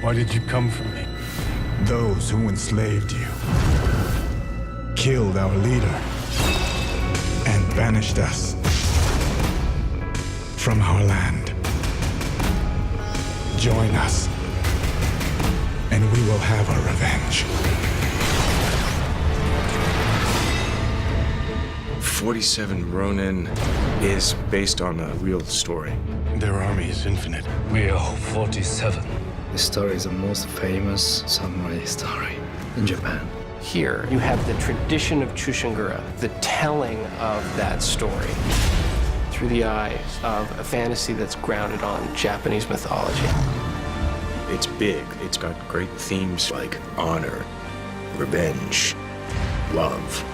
Why did you come for me? Those who enslaved you killed our leader and banished us from our land. Join us, and we will have our revenge. 47 Ronin is based on a real story. Their army is infinite. We are 47. This story is the most famous samurai story in Japan. Here, you have the tradition of Chushingura, the telling of that story through the eyes of a fantasy that's grounded on Japanese mythology. It's big. It's got great themes like honor, revenge, love.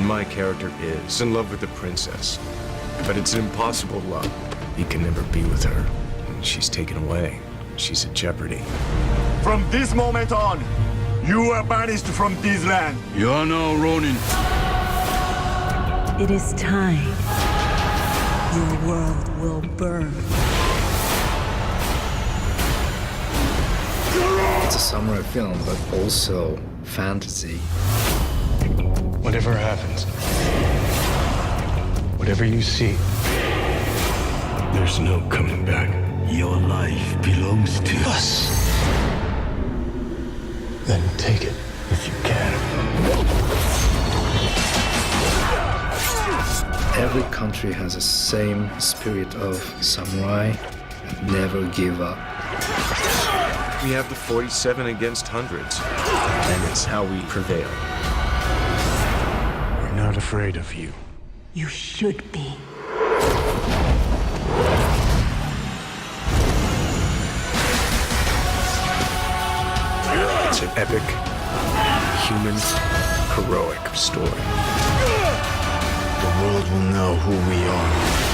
My character is in love with the princess, but it's an impossible love. He can never be with her, and she's taken away. She's in jeopardy. From this moment on, you are banished from this land. You are now Ronin. It is time. Your world will burn. It's a samurai film, but also fantasy. Whatever happens, whatever you see, there's no coming back. Your life belongs to us. Then take it if you can. Every country has the same spirit of samurai, never give up. We have the 47 against hundreds, and it's how we prevail. We're not afraid of you. You should be. It's an epic, human, heroic story. The world will know who we are.